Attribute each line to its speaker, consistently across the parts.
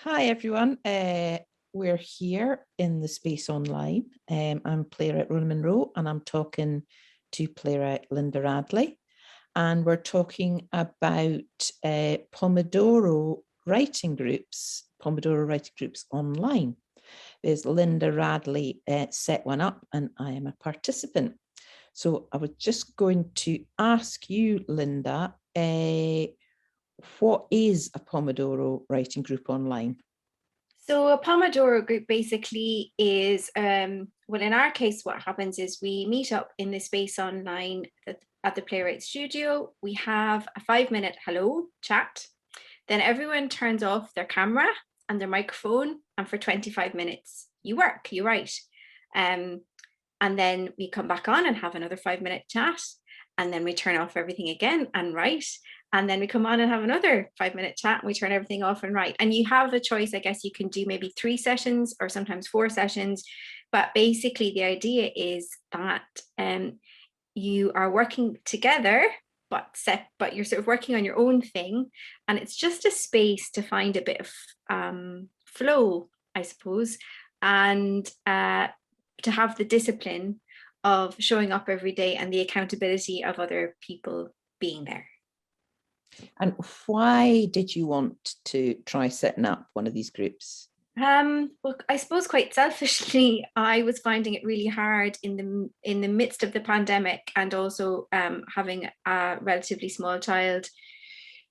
Speaker 1: Hi everyone, we're here in the space online. I'm playwright Rona Munro and I'm talking to playwright Lynda Radley, and we're talking about Pomodoro writing groups online. There's Lynda Radley set one up and I am a participant. So I was just going to ask you, Lynda, what is a Pomodoro writing group online?
Speaker 2: So a Pomodoro group basically is, well, in our case, what happens is we meet up in the space online at the Playwrights studio. We have a 5-minute hello chat. Then everyone turns off their camera and their microphone, and for 25 minutes, you write. And then we come back on and have another 5-minute chat. And then we turn off everything again and write. And then we come on and have another 5-minute chat and we turn everything off and write. And you have a choice, I guess you can do maybe 3 sessions or sometimes 4 sessions. But basically the idea is that you are working together, but you're sort of working on your own thing. And it's just a space to find a bit of flow, I suppose, and to have the discipline of showing up every day and the accountability of other people being there.
Speaker 1: And why did you want to try setting up one of these groups?
Speaker 2: Well, I suppose quite selfishly, I was finding it really hard in the midst of the pandemic, and also having a relatively small child,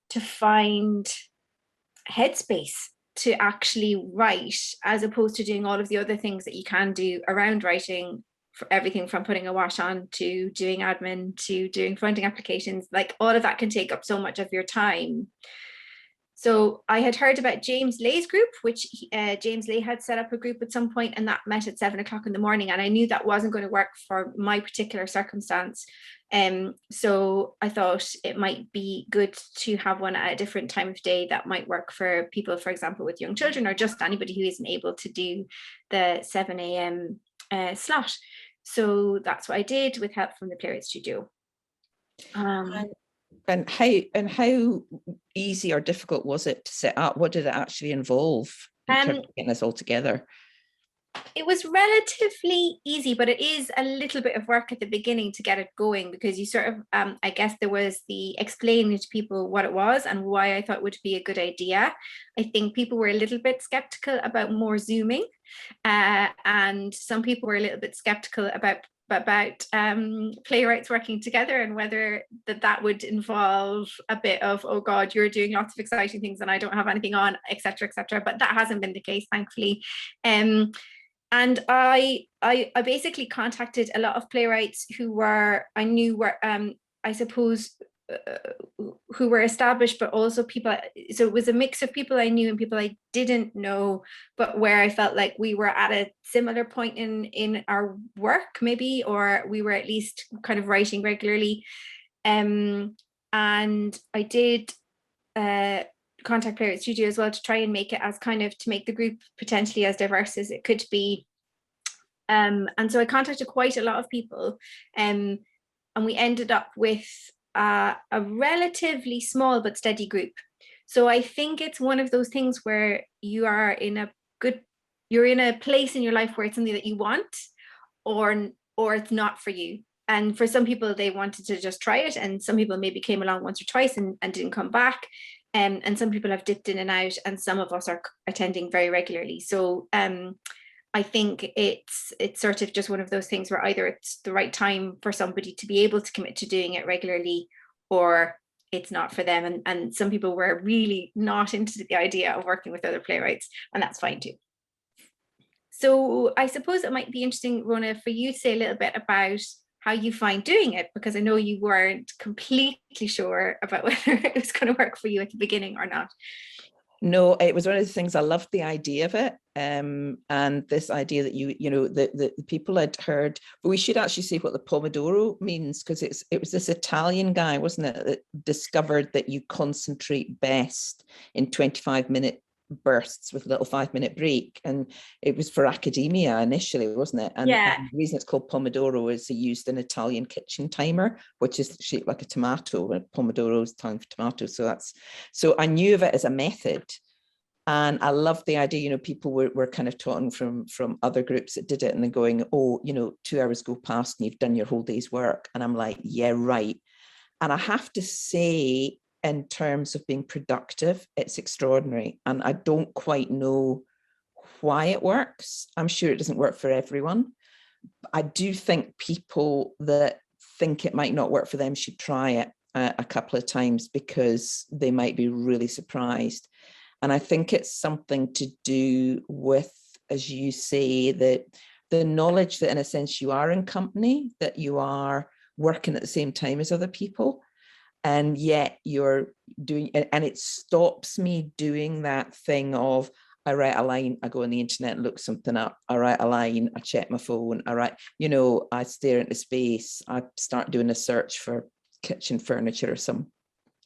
Speaker 2: to find headspace to actually write, as opposed to doing all of the other things that you can do around writing, for everything from putting a wash on to doing admin to doing funding applications. Like, all of that can take up so much of your time. So I had heard about James Lay's group, which James Lay had set up a group at some point, and that met at 7 o'clock in the morning. And I knew that wasn't going to work for my particular circumstance. So I thought it might be good to have one at a different time of day that might work for people, for example, with young children, or just anybody who isn't able to do the 7 a.m. Slot. So that's what I did, with help from the Playwrights studio.
Speaker 1: And how easy or difficult was it to set up? What did it actually involve in terms of getting this all together?
Speaker 2: It was relatively easy, but it is a little bit of work at the beginning to get it going, because you sort of, I guess there was the explaining to people what it was and why I thought it would be a good idea. I think people were a little bit skeptical about more Zooming, and some people were a little bit skeptical about playwrights working together, and whether that would involve a bit of, oh God, you're doing lots of exciting things and I don't have anything on, etc., etc. But that hasn't been the case, thankfully. And I basically contacted a lot of playwrights who I knew were, I suppose, who were established, but also people. So it was a mix of people I knew and people I didn't know, but where I felt like we were at a similar point in our work, maybe, or we were at least kind of writing regularly. And I did contact Playwrights studio as well to try and make it as kind of, to make the group potentially as diverse as it could be. And so I contacted quite a lot of people, and we ended up with a relatively small but steady group. So I think it's one of those things where you're in a place in your life where it's something that you want, or it's not for you. And for some people, they wanted to just try it, and some people maybe came along once or twice and didn't come back. And some people have dipped in and out, and some of us are attending very regularly. So I think it's sort of just one of those things where either it's the right time for somebody to be able to commit to doing it regularly, or it's not for them. And some people were really not into the idea of working with other playwrights, and that's fine too. So I suppose it might be interesting, Rona, for you to say a little bit about how you find doing it, because I know you weren't completely sure about whether it was going to work for you at the beginning or not.
Speaker 1: No, it was one of the things. I loved the idea of it, and this idea that the people I'd heard. But we should actually say what the Pomodoro means, because it was this Italian guy, wasn't it, that discovered that you concentrate best in 25-minute bursts with a little 5-minute break, and it was for academia initially, wasn't it? And,
Speaker 2: yeah.
Speaker 1: And the reason it's called Pomodoro is he used an Italian kitchen timer, which is shaped like a tomato. Pomodoro is time for tomato. So I knew of it as a method, And I love the idea, you know, people were kind of talking from other groups that did it and then going, oh, you know, 2 hours go past and you've done your whole day's work. And I'm like, yeah, right. And I have to say, in terms of being productive, it's extraordinary. And I don't quite know why it works. I'm sure it doesn't work for everyone. I do think people that think it might not work for them should try it a couple of times, because they might be really surprised. And I think it's something to do with, as you say, that the knowledge that in a sense you are in company, that you are working at the same time as other people, and yet you're doing, and it stops me doing that thing of, I write a line, I go on the internet and look something up. I write a line, I check my phone, I write, you know, I stare into space, I start doing a search for kitchen furniture or some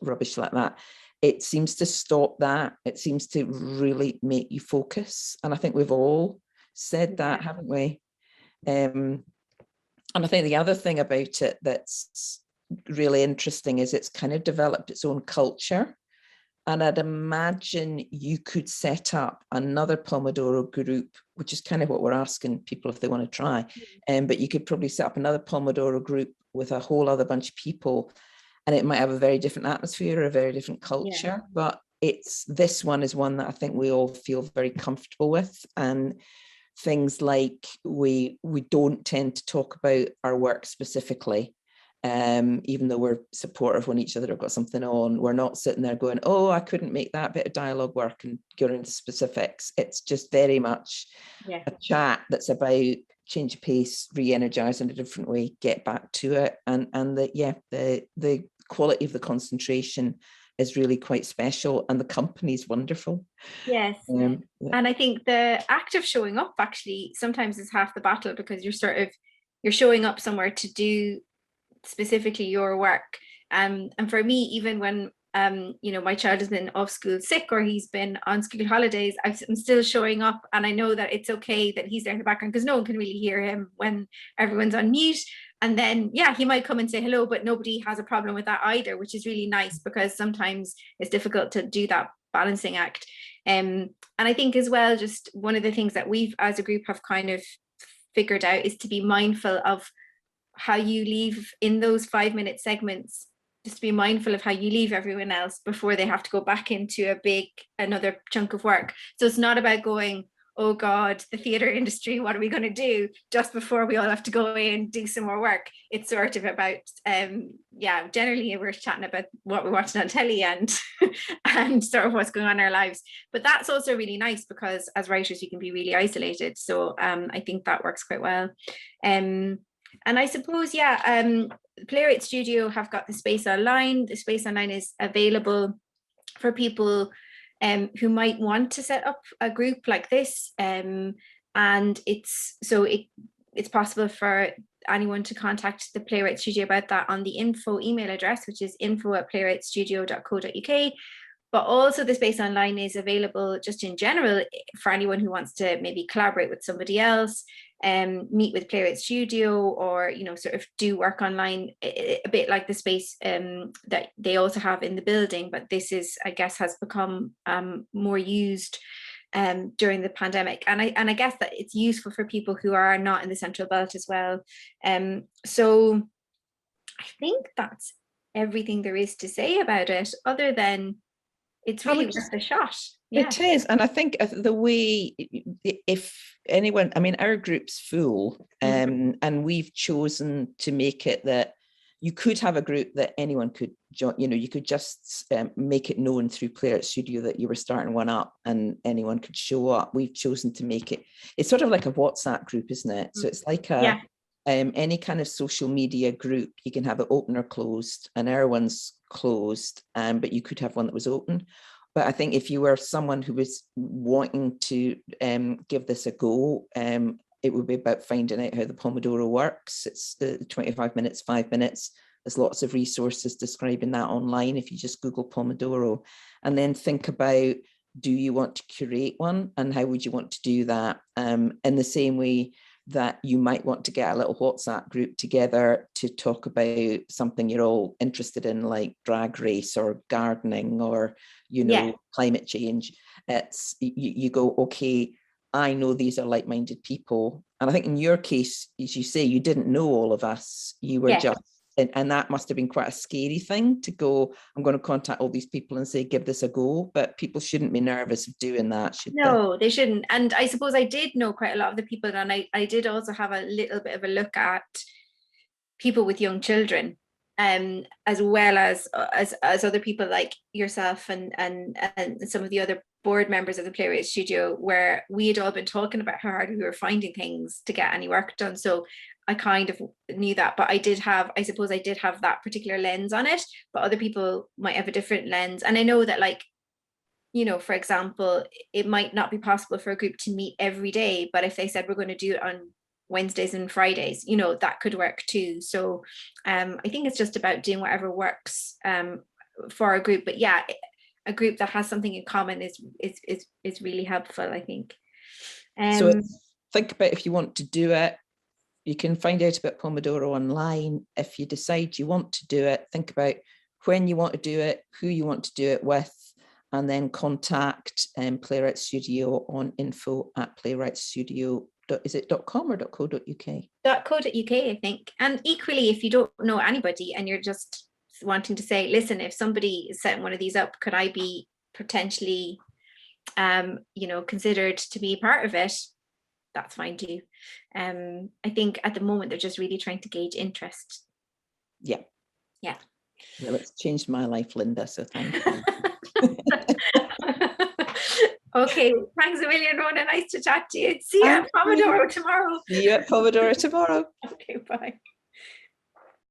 Speaker 1: rubbish like that. It seems to stop that. It seems to really make you focus. And I think we've all said that, haven't we? And I think the other thing about it that's really interesting is it's kind of developed its own culture. And I'd imagine you could set up another Pomodoro group, which is kind of what we're asking people if they want to try. But you could probably set up another Pomodoro group with a whole other bunch of people, and it might have a very different atmosphere, or a very different culture. But this one is one that I think we all feel very comfortable with. And things like we don't tend to talk about our work specifically. Even though we're supportive when each other have got something on, we're not sitting there going, oh, I couldn't make that bit of dialogue work, and going into specifics. It's just very much a chat that's about change of pace, re-energize in a different way, get back to it. And the quality of the concentration is really quite special, and the company's wonderful.
Speaker 2: Yes. And I think the act of showing up actually sometimes is half the battle, because you're showing up somewhere to do specifically your work. And for me, even when you know, my child has been off school sick, or he's been on school holidays, I'm still showing up, and I know that it's okay that he's there in the background, because no one can really hear him when everyone's on mute. And then he might come and say hello, but nobody has a problem with that either, which is really nice, because sometimes it's difficult to do that balancing act. And I think as well, just one of the things that we've as a group have kind of figured out is to be mindful of how you leave in those 5-minute segments, just to be mindful of how you leave everyone else before they have to go back into another chunk of work. So it's not about going, oh God, the theatre industry, what are we going to do, just before we all have to go in, do some more work. It's sort of about, generally we're chatting about what we're watching on telly and and sort of what's going on in our lives. But that's also really nice, because as writers, you can be really isolated. So I think that works quite well. And I suppose, Playwright Studio have got the space online. The space online is available for people who might want to set up a group like this. And it's possible for anyone to contact the Playwright Studio about that on the info email address, which is info@playwrightstudio.co.uk. But also the space online is available just in general for anyone who wants to maybe collaborate with somebody else, meet with Playwright Studio, or, you know, sort of do work online, a bit like the space that they also have in the building. But this is, I guess, has become more used during the pandemic. And I guess that it's useful for people who are not in the Central Belt as well. So I think that's everything there is to say about it, other than it's really worth a shot.
Speaker 1: It is. And I think the way, if anyone, I mean, our group's full, and we've chosen to make it that you could have a group that anyone could join. You know, you could just make it known through Playwright Studio that you were starting one up, and anyone could show up. We've chosen to make it, it's sort of like a WhatsApp group, isn't it? So it's like any kind of social media group. You can have it open or closed, and our one's closed, but you could have one that was open. But I think if you were someone who was wanting to give this a go, it would be about finding out how the Pomodoro works. It's 25 minutes, 5 minutes. There's lots of resources describing that online if you just Google Pomodoro. And then think about, do you want to curate one, and how would you want to do that? In the same way, that you might want to get a little WhatsApp group together to talk about something you're all interested in, like drag race or gardening or, climate change. It's you go, okay, I know these are like-minded people. And I think in your case, as you say, you didn't know all of us. You were just, and that must have been quite a scary thing to go, I'm going to contact all these people and say, give this a go. But people shouldn't be nervous of doing that, should they?
Speaker 2: No, they shouldn't. And I suppose I did know quite a lot of the people, and I did also have a little bit of a look at people with young children, as well as other people like yourself and some of the other board members of the Playwrights Studio, where we had all been talking about how hard we were finding things to get any work done. So I kind of knew that, but I suppose I did have that particular lens on it, but other people might have a different lens. And I know that, like, for example, it might not be possible for a group to meet every day, but if they said we're going to do it on Wednesdays and Fridays, that could work too. So I think it's just about doing whatever works for a group. But yeah, a group that has something in common is really helpful, I think.
Speaker 1: So think about, if you want to do it, you can find out about Pomodoro online. If you decide you want to do it, think about when you want to do it, who you want to do it with, and then contact Playwrights Studio on info@playwrightsstudio. Is it .com or .co.uk?
Speaker 2: .co.uk, I think. And equally, if you don't know anybody and you're just wanting to say, listen, if somebody is setting one of these up, could I be potentially considered to be part of it? That's fine too. I think at the moment they're just really trying to gauge interest.
Speaker 1: Yeah. Well, it's changed my life, Lynda, so thank you.
Speaker 2: Okay, thanks a million, Rona. Nice to chat to you. See you at Pomodoro tomorrow.
Speaker 1: See you at Pomodoro tomorrow.
Speaker 2: Okay, bye.